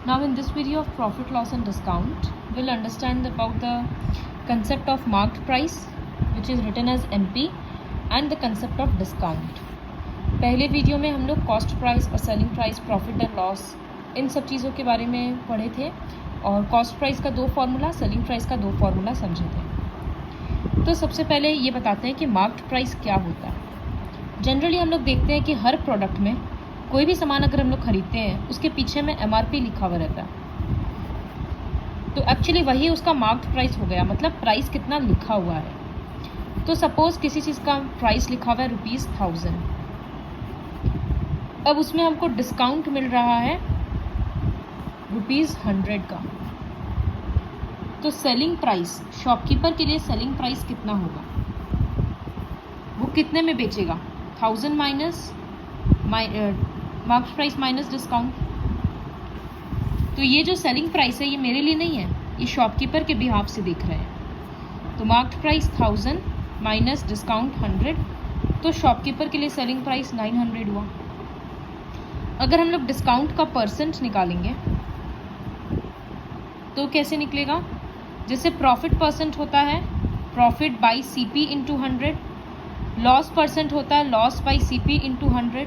Now in this video of profit, loss and discount, we'll understand about the concept of marked price, which is written as MP, and the concept of discount. पहले video में हम लोग cost price और selling price, profit and loss, इन सब चीज़ों के बारे में पढ़े थे और कॉस्ट प्राइस का 2 फार्मूला, सेलिंग प्राइस का 2 फार्मूला समझे थे। तो सबसे पहले ये बताते हैं कि मार्क्ड प्राइस क्या होता है। जनरली हम लोग देखते हैं कि हर प्रोडक्ट में कोई भी सामान अगर हम लोग खरीदते हैं उसके पीछे में MRP लिखा हुआ रहता है, तो एक्चुअली वही उसका मार्क्ड प्राइस हो गया, मतलब प्राइस कितना लिखा हुआ है। तो सपोज़ किसी चीज़ का प्राइस लिखा हुआ है ₹1000, अब उसमें हमको डिस्काउंट मिल रहा है ₹100 का, तो सेलिंग प्राइस, शॉपकीपर के लिए सेलिंग प्राइस कितना होगा, वो कितने में बेचेगा? 1000 minus marked price minus discount. तो ये जो सेलिंग प्राइस है ये मेरे लिए नहीं है, ये शॉपकीपर के बिहाफ से देख रहे हैं। तो मार्क्ड प्राइस 1000 माइनस डिस्काउंट 100, तो शॉपकीपर के लिए सेलिंग प्राइस 900 हुआ। अगर हम लोग डिस्काउंट का परसेंट निकालेंगे तो कैसे निकलेगा? जैसे प्रॉफिट परसेंट होता है profit by CP into 100, loss percent होता है लॉस बाई CP इंटू 100,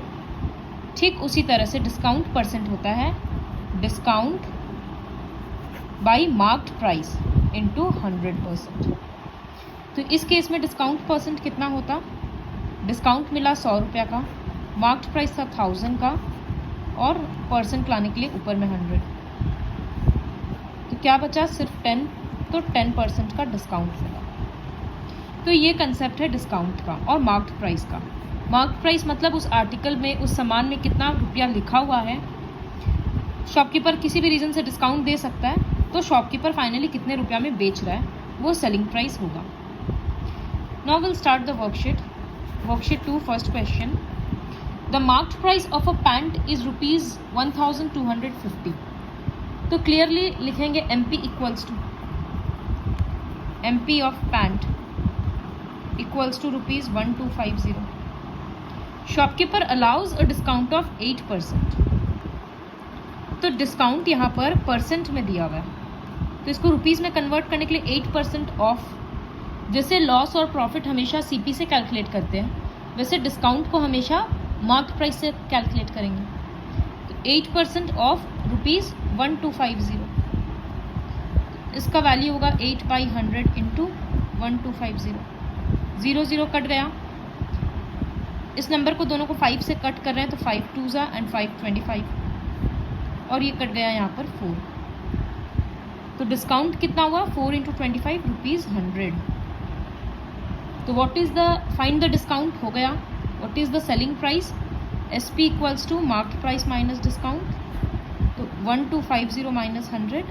ठीक उसी तरह से डिस्काउंट परसेंट होता है discount by marked price into 100%। तो इस केस में डिस्काउंट परसेंट कितना होता? डिस्काउंट मिला 100 रुपये का, मार्क्ड प्राइस था 1000 का और परसेंट लाने के लिए ऊपर में 100, तो क्या बचा? सिर्फ 10, तो 10% का डिस्काउंट मिला। तो ये कंसेप्ट है डिस्काउंट का और मार्क्ड प्राइस का। मार्क्ड प्राइस मतलब उस आर्टिकल में, उस सामान में कितना रुपया लिखा हुआ है। शॉपकीपर किसी भी रीज़न से डिस्काउंट दे सकता है, तो शॉपकीपर फाइनली कितने रुपया में बेच रहा है वो सेलिंग प्राइस होगा। Now will start the worksheet. Worksheet 2, first question. The marked price of a pant is ₹1250। तो क्लियरली लिखेंगे MP equals to MP of pant equals to ₹1250। Shopkeeper allows a discount of 8%। तो discount यहाँ पर percent में दिया हुआ है, तो इसको रुपीज़ में कन्वर्ट करने के लिए 8% ऑफ। जैसे लॉस और प्रॉफिट हमेशा CP से कैलकुलेट करते हैं, वैसे डिस्काउंट को हमेशा मार्क्ड प्राइस से कैलकुलेट करेंगे। तो 8% ऑफ ₹1250, इसका वैल्यू होगा 8/100 इंटू 1250। 0 कट गया, इस नंबर को दोनों को 5 से कट कर रहे हैं, तो 5 2s एंड 5 25, और ये कट गया यहाँ पर 4। तो डिस्काउंट कितना हुआ? 4 इंटू 25 ₹100। तो what is the, find the discount हो गया। What is the selling price? SP equals to marked price minus discount, तो 1250 माइनस 100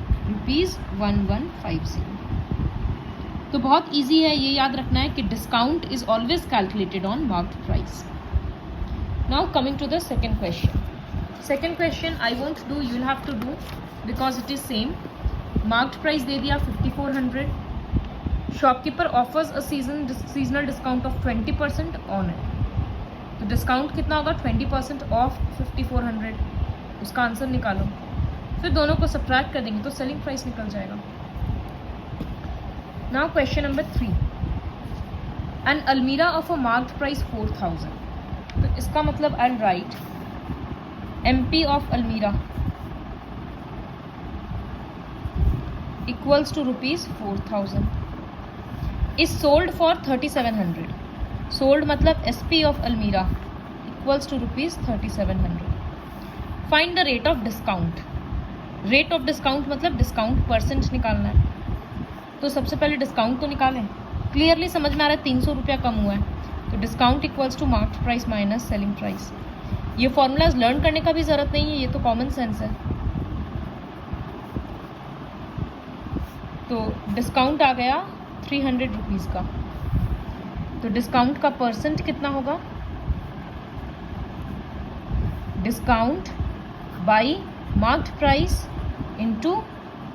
₹1150। तो बहुत इजी है, ये याद रखना है कि discount is always calculated on marked price. Now coming to the second question. Second question I won't do, you will have to do because it is same. Marked price दे दिया 5400, shopkeeper offers a seasonal discount of 20% on it. तो discount कितना होगा? 20% of 5400, उसका answer निकालो। फिर दोनों को सब्ट्रैक्ट कर देंगे तो सेलिंग प्राइस निकल जाएगा। Now question number 3. An almirah of a marked price 4000. तो इसका मतलब I'll write MP of almirah equals to ₹4000 is sold for 3700. Sold मतलब SP of almirah equals to ₹3700. Find the rate of discount. Rate of discount मतलब discount percent निकालना है। तो सबसे पहले डिस्काउंट तो निकालें। क्लियरली समझ में आ रहा है 300 रुपया कम हुआ है, तो discount equals to marked price minus selling price. ये फॉर्मूलाज लर्न करने का भी ज़रूरत नहीं है, ये तो कॉमन सेंस है। तो डिस्काउंट आ गया 300 रुपीज़ का, तो डिस्काउंट का परसेंट कितना होगा? Discount by marked price into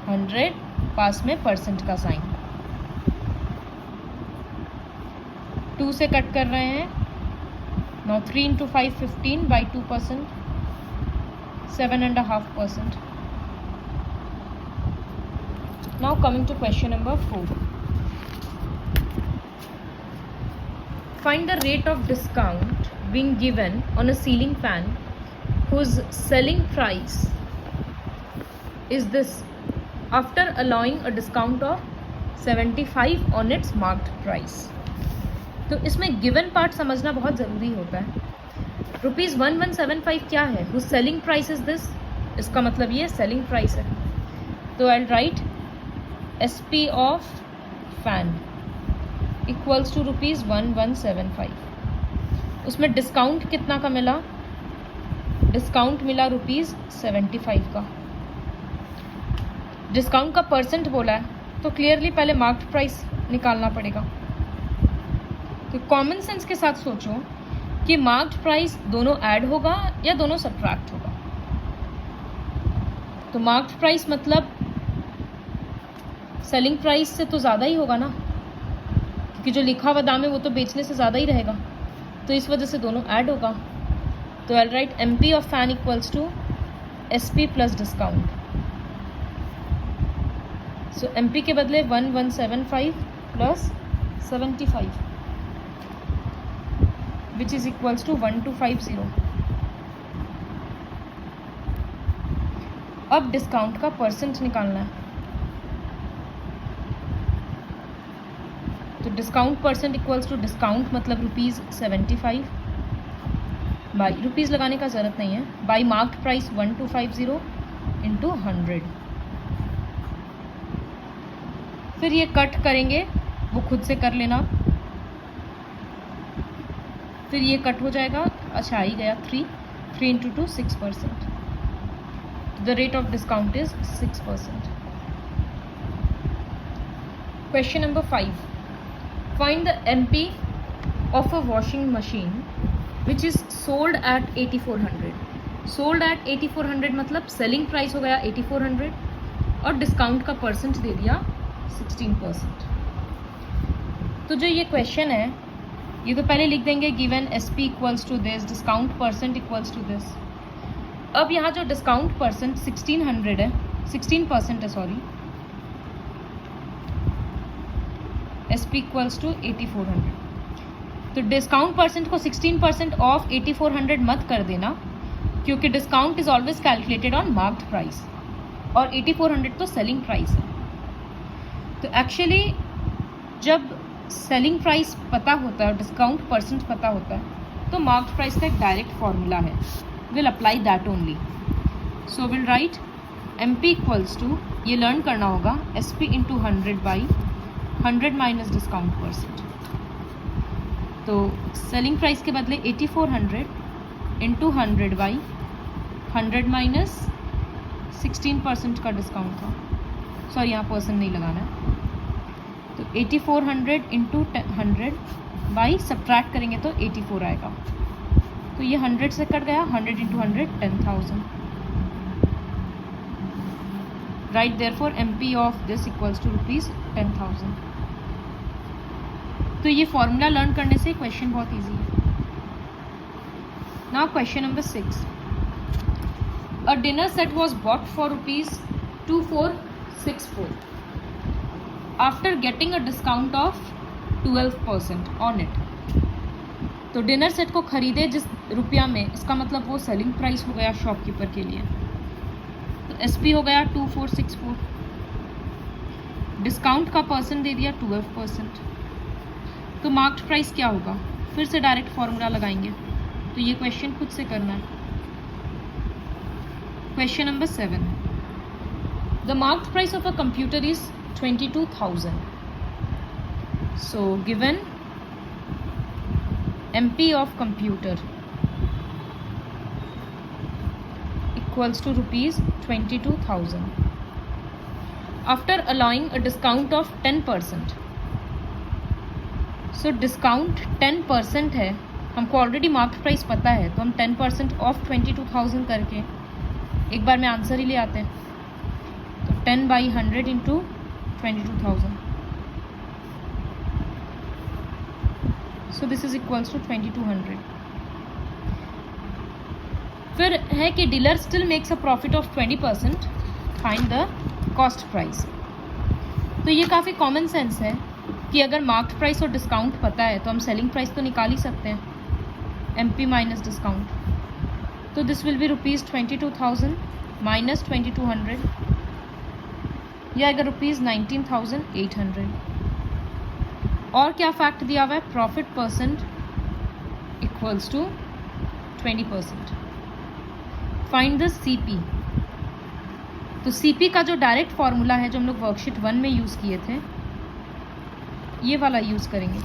100, पास में परसेंट का साइन, 2 से कट कर रहे हैं। Now 3 into 5 15 by 2%, 7.5%। Now coming to question number 4. Find the rate of discount being given on a ceiling fan whose selling price is this after allowing a discount of 75 on its marked price. तो इसमें given part समझना बहुत ज़रूरी होता है. ₹1175 क्या है? whose selling price is this, इसका मतलब ये सेलिंग प्राइस है. तो I write SP of fan equals to ₹1175. उसमें डिस्काउंट कितना का मिला? डिस्काउंट मिला ₹75 का. डिस्काउंट का परसेंट बोला है तो क्लियरली पहले मार्क्ड प्राइस निकालना पड़ेगा. तो कॉमन सेंस के साथ सोचो कि मार्क्ड प्राइस दोनों ऐड होगा या दोनों सब्ट्रैक्ट होगा. तो मार्क्ड प्राइस मतलब सेलिंग प्राइस से तो ज़्यादा ही होगा ना, क्योंकि जो लिखा हुआ दाम है वो तो बेचने से ज़्यादा ही रहेगा. तो इस वजह से दोनों ऐड होगा. तो I write MP of fan equals to SP plus discount. So MP के बदले 1175 plus 75 which is equals to 1250. अब डिस्काउंट का परसेंट निकालना है. तो discount percent equals to discount मतलब ₹75 बाई रुपीज़ लगाने का ज़रूरत नहीं है, बाई मार्क्ड प्राइस 1250 इंटू 100. फिर ये कट करेंगे, वो खुद से कर लेना. फिर ये कट हो जाएगा. अच्छा आ ही गया 3 into 2 6%. The rate of discount is 6%. Question number 5. Find the MP of a washing machine which is sold at 8400. Sold at 8400 मतलब selling price हो गया 8400 और डिस्काउंट का परसेंट दे दिया 16%. तो जो ये क्वेश्चन है ये तो पहले लिख देंगे given SP equals to this, discount percent equals to this. अब यहाँ जो डिस्काउंट परसेंट 1600 है, 16% है सॉरी, SP इक्वल्स टू 8400. तो डिस्काउंट परसेंट को 16% ऑफ 8400 मत कर देना, क्योंकि discount is always calculated on marked price और 8400 तो सेलिंग प्राइस है. तो एक्चुअली जब सेलिंग प्राइस पता होता है और डिस्काउंट परसेंट पता होता है तो मार्क्ड प्राइस का एक डायरेक्ट फॉर्मूला है. Will apply that only. So will write MP equals to, ये लर्न करना होगा, SP into 100 by 100 minus discount percent. तो सेलिंग प्राइस के बदले 8400 इंटू 100 बाई 100 माइनस 16% का डिस्काउंट था. सॉरी यहाँ परसेंट नहीं लगाना है. तो 8400 इंटू 100 बाई सब्ट्रैक्ट करेंगे तो 84 आएगा. तो ये 100 से कट गया. 100 into 100 10,000. Right therefore MP of this equals to ₹10,000. तो ये फॉर्मूला लर्न करने से क्वेश्चन बहुत इजी है. Now question number 6. A dinner set was bought for ₹2464 after getting a discount of 12% on it. तो डिनर सेट को खरीदे जिस रुपया में, इसका मतलब वो सेलिंग प्राइस हो गया शॉपकीपर के लिए. तो SP हो गया 2464. डिस्काउंट का परसेंट दे दिया 12%. तो मार्क्ड प्राइस क्या होगा? फिर से डायरेक्ट फॉर्मूला लगाएंगे. तो ये क्वेश्चन खुद से करना है. Question number 7. The marked price of a computer is 22,000. So given MP of computer equals to ₹22,000 after allowing a discount of 10%. So discount 10% है, हमको ऑलरेडी मार्क्ड प्राइस पता है तो हम 10% ऑफ 22,000 करके एक बार में आंसर ही ले आते हैं. तो 10 by 100 into 22,000. So this is equals to 2200. फिर है कि dealer still makes a profit of 20%. Find the cost price. तो ये काफ़ी कॉमन सेंस है कि अगर मार्क्ड प्राइस और डिस्काउंट पता है तो हम सेलिंग प्राइस तो निकाल ही सकते हैं, MP माइनस डिस्काउंट। तो दिस विल बी ₹22,000 माइनस 2200, या अगर ₹19,800। और क्या फैक्ट दिया हुआ है, profit percent equals to 20%। Find the CP। तो CP का जो डायरेक्ट फॉर्मूला है जो हम लोग वर्कशीट 1 में यूज़ किए थे, ये वाला यूज़ करेंगे,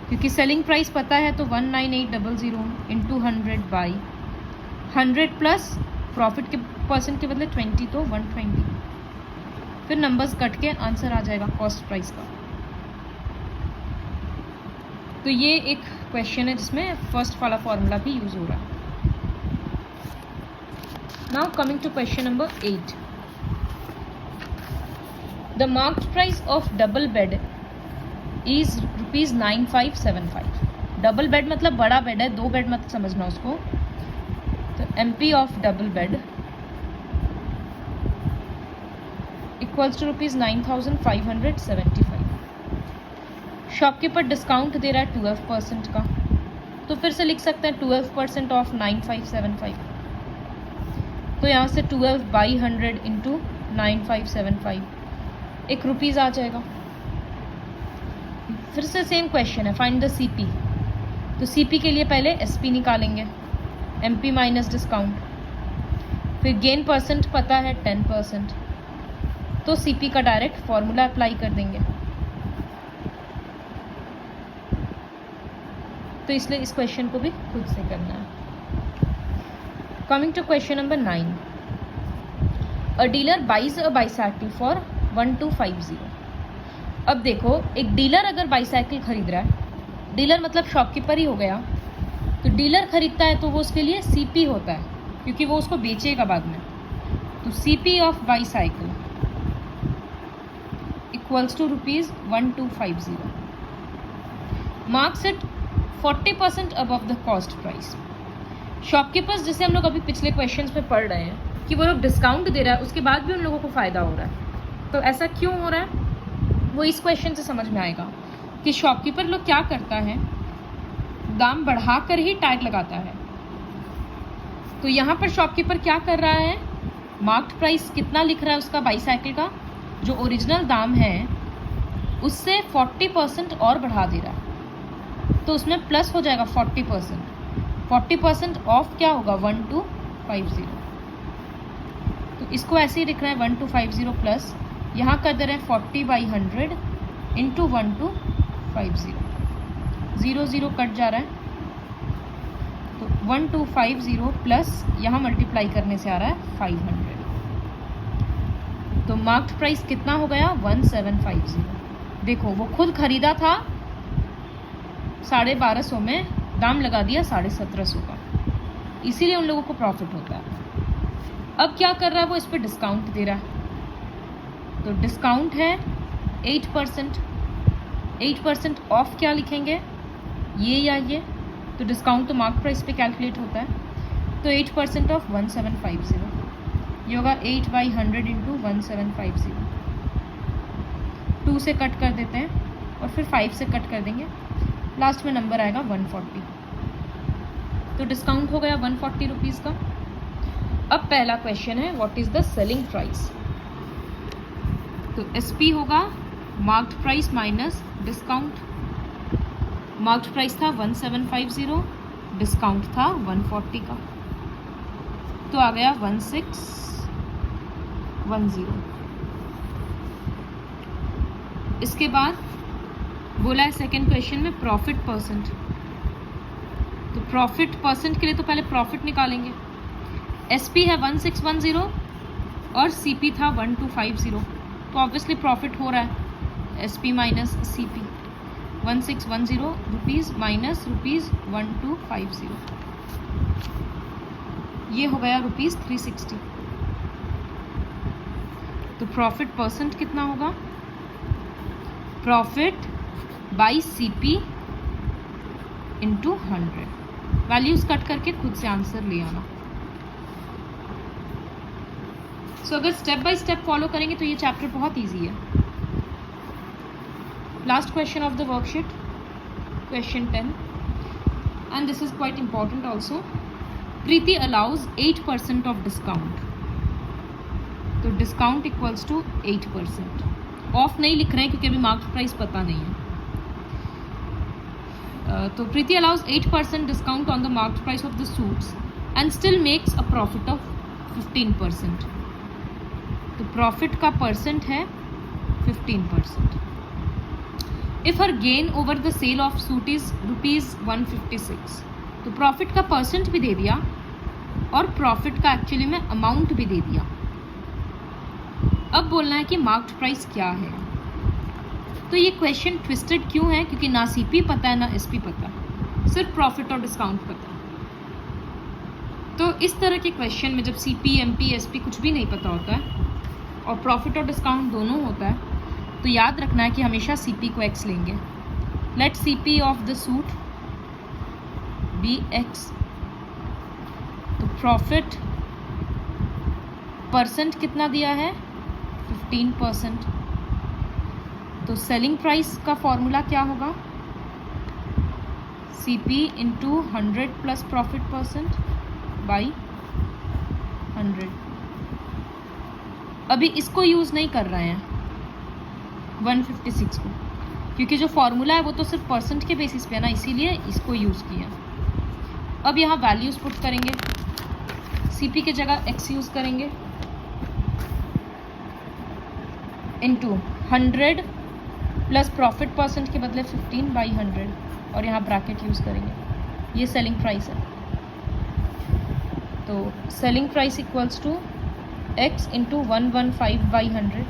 क्योंकि सेलिंग प्राइस पता है तो 19800 इंटू 100 बाई 100 प्लस प्रॉफिट के परसेंट के बदले 20 तो 120, फिर नंबर्स कट के आंसर आ जाएगा कॉस्ट प्राइस का। तो ये एक क्वेश्चन है जिसमें फर्स्ट वाला फॉर्मूला भी यूज हो रहा है। Now coming to question number 8। The marked price of double bed is ₹9575। Double bed मतलब बड़ा बेड है, 2 बेड मत समझना उसको। तो MP of double bed equals to ₹9575। Shopkeeper discount दे रहा है 12% का, तो फिर से लिख सकते हैं 12% ऑफ 9575। तो यहाँ से 12 बाई 100 इंटू 9575, ₹1 आ जाएगा। फिर से सेम क्वेश्चन है, फाइंड द CP। तो CP के लिए पहले SP निकालेंगे, MP माइनस डिस्काउंट, फिर गेन परसेंट पता है 10%, तो CP का डायरेक्ट फॉर्मूला अप्लाई कर देंगे। तो इसलिए इस क्वेश्चन को भी खुद से करना है। Coming to question number 9। A dealer buys a bicycle for 1250। अब देखो, एक डीलर अगर बाईसाइकिल खरीद रहा है, डीलर मतलब शॉपकीपर ही हो गया, तो डीलर खरीदता है तो वो उसके लिए CP होता है, क्योंकि वो उसको बेचेगा बाद में। तो CP of bicycle equals to ₹1250। Marks it 40% above the cost price. Shopkeepers, जैसे हम लोग अभी पिछले क्वेश्चंस में पढ़ रहे हैं कि वो लोग डिस्काउंट दे रहा है, उसके बाद भी उन लोगों को फ़ायदा हो रहा है। तो ऐसा क्यों हो रहा है, वो इस क्वेश्चन से समझ में आएगा कि शॉपकीपर लोग क्या करता है, दाम बढ़ा कर ही टैग लगाता है। तो यहाँ पर शॉपकीपर क्या कर रहा है, मार्क्ड प्राइस कितना लिख रहा है उसका बाईसाइकिल का, जो ओरिजिनल दाम है उससे 40% और बढ़ा दे रहा है। तो उसमें प्लस हो जाएगा 40%। 40% ऑफ क्या होगा, 1250। तो इसको ऐसे ही लिख रहा है 1250 प्लस, यहाँ कर दे रहे हैं 40 बाई 100 इंटू 1250। 0 0 कट जा रहा है, तो 1250 प्लस यहाँ मल्टीप्लाई करने से आ रहा है 500। तो मार्क्ड प्राइस कितना हो गया, 1750। देखो, वो खुद खरीदा था 1250 में, दाम लगा दिया 1750 का, इसीलिए उन लोगों को प्रॉफिट होता है। अब क्या कर रहा है, वो इस पर डिस्काउंट दे रहा है। तो डिस्काउंट है 8%। 8% ऑफ क्या लिखेंगे, ये या ये, तो डिस्काउंट तो मार्क प्राइस पे कैलकुलेट होता है। तो 8% ऑफ 1750, ये होगा 8 बाई 100 इंटू 1750। 2 से कट कर देते हैं और फिर 5 से कट कर देंगे, लास्ट में नंबर आएगा 140। तो डिस्काउंट हो गया 140 रुपीज़ का। अब पहला क्वेश्चन है, what is the selling price. तो SP होगा marked price minus discount. Marked price था 1750, डिस्काउंट था 140 का, तो आ गया 1610। इसके बाद बोला है सेकेंड क्वेश्चन में प्रॉफिट परसेंट। तो प्रॉफिट परसेंट के लिए तो पहले प्रॉफिट निकालेंगे। SP है 1610 और CP था 1250, तो ऑब्वियसली प्रॉफिट हो रहा है, SP minus CP। 1610 rupees minus ₹1250, ये हो गया ₹360। तो प्रॉफिट परसेंट कितना होगा, profit by CP into 100। Values cut करके खुद से आंसर ले आना। सो अगर स्टेप बाय स्टेप फॉलो करेंगे तो ये चैप्टर बहुत ईजी है। Last question of the worksheet, question 10, and this is quite important also. Preeti allows 8% of discount, तो डिस्काउंट इक्वल्स टू 8%। ऑफ नहीं लिख रहे हैं क्योंकि अभी मार्केट प्राइस पता नहीं है। तो Preeti allows 8% discount on the market price of the suits and still makes a profit of 15%। तो प्रॉफिट का परसेंट है 15%। If her gain over the sale of suit is ₹156, तो प्रॉफिट का परसेंट भी दे दिया और प्रॉफिट का एक्चुअली में अमाउंट भी दे दिया। अब बोलना है कि मार्केट प्राइस क्या है। तो ये क्वेश्चन ट्विस्टेड क्यों है? क्योंकि ना सीपी पता है ना एसपी पता, सिर्फ प्रॉफिट और डिस्काउंट पता है। तो इस तरह के क्वेश्चन में जब सीपी, एमपी, एसपी कुछ भी नहीं पता होता है और प्रॉफिट और डिस्काउंट दोनों होता है, तो याद रखना है कि हमेशा सीपी को एक्स लेंगे। Let CP of the suit be x. तो प्रॉफिट परसेंट कितना दिया है? 15%। तो सेलिंग प्राइस का फॉर्मूला क्या होगा? CP into 100 plus profit percent by 100। अभी इसको यूज़ नहीं कर रहे हैं 156 को, क्योंकि जो फॉर्मूला है वो तो सिर्फ परसेंट के बेसिस पे है ना, इसीलिए इसको यूज़ किया। अब यहाँ वैल्यूज़ पुट करेंगे, सीपी के जगह एक्स यूज़ करेंगे इंटू 100 प्लस प्रॉफिट परसेंट के बदले 15 बाई 100 और यहाँ ब्रैकेट यूज़ करेंगे। ये सेलिंग प्राइस है, तो selling price equals to x into 115 by 100।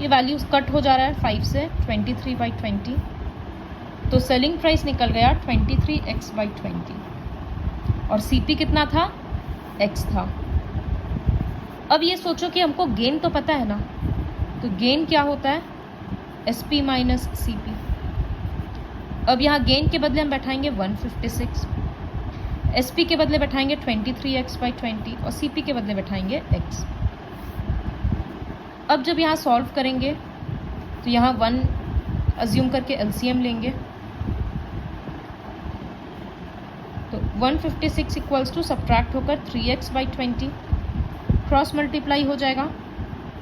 ये वैल्यूज़ कट हो जा रहा है 5 से, 23 बाई 20। तो सेलिंग प्राइस निकल गया 23x बाई 20 और सीपी कितना था? x था। अब ये सोचो कि हमको गेन तो पता है ना, तो गेन क्या होता है? SP minus CP। अब यहाँ गेन के बदले हम बैठाएंगे 156, SP के बदले बैठाएंगे 23x बाई 20 और CP के बदले बैठाएंगे x। अब जब यहाँ सॉल्व करेंगे तो यहाँ 1 अज्यूम करके LCM लेंगे, तो 156 इक्वल्स टू सब्ट्रैक्ट होकर 3x बाई 20, क्रॉस मल्टीप्लाई हो जाएगा,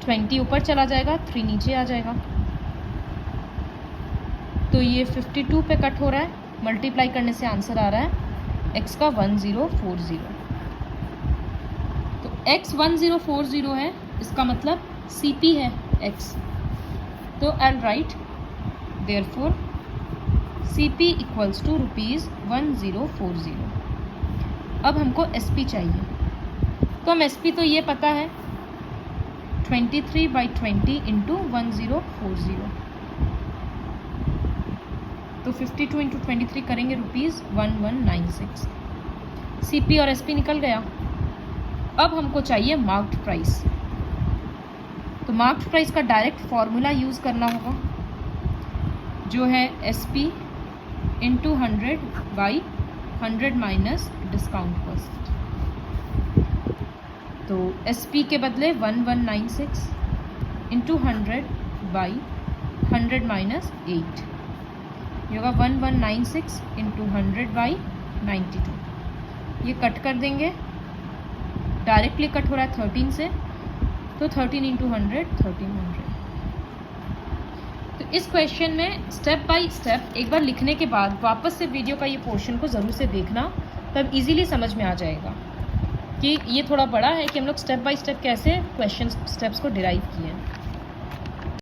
20 ऊपर चला जाएगा, 3 नीचे आ जाएगा। तो ये 52 पे कट हो रहा है, मल्टीप्लाई करने से आंसर आ रहा है x का 1040। तो x 1040 है, इसका मतलब CP है x। तो I'll write therefore CP equals to ₹1040। अब हमको SP चाहिए, तो हम SP तो ये पता है 23 बाई 20 इंटू 1040, तो 52 इंटू 23 करेंगे ₹1196। CP और SP निकल गया। अब हमको चाहिए मार्क्ड प्राइस, तो मार्क्ड प्राइस का डायरेक्ट फॉर्मूला यूज़ करना होगा, जो है SP into 100 by 100 minus discount cost. तो SP के बदले 1196 इंटू 100 बाई 100 माइनस 8, ये होगा 1196 इंटू 100 बाई 92। ये कट कर देंगे, डायरेक्टली कट हो रहा है 13 से, तो 13 इंटू 100 1300। तो इस क्वेश्चन में स्टेप बाय स्टेप एक बार लिखने के बाद वापस से वीडियो का ये पोर्शन को ज़रूर से देखना, तब इजीली समझ में आ जाएगा कि ये थोड़ा बड़ा है कि हम लोग स्टेप बाय स्टेप कैसे क्वेश्चन स्टेप्स को डिराइव किए हैं।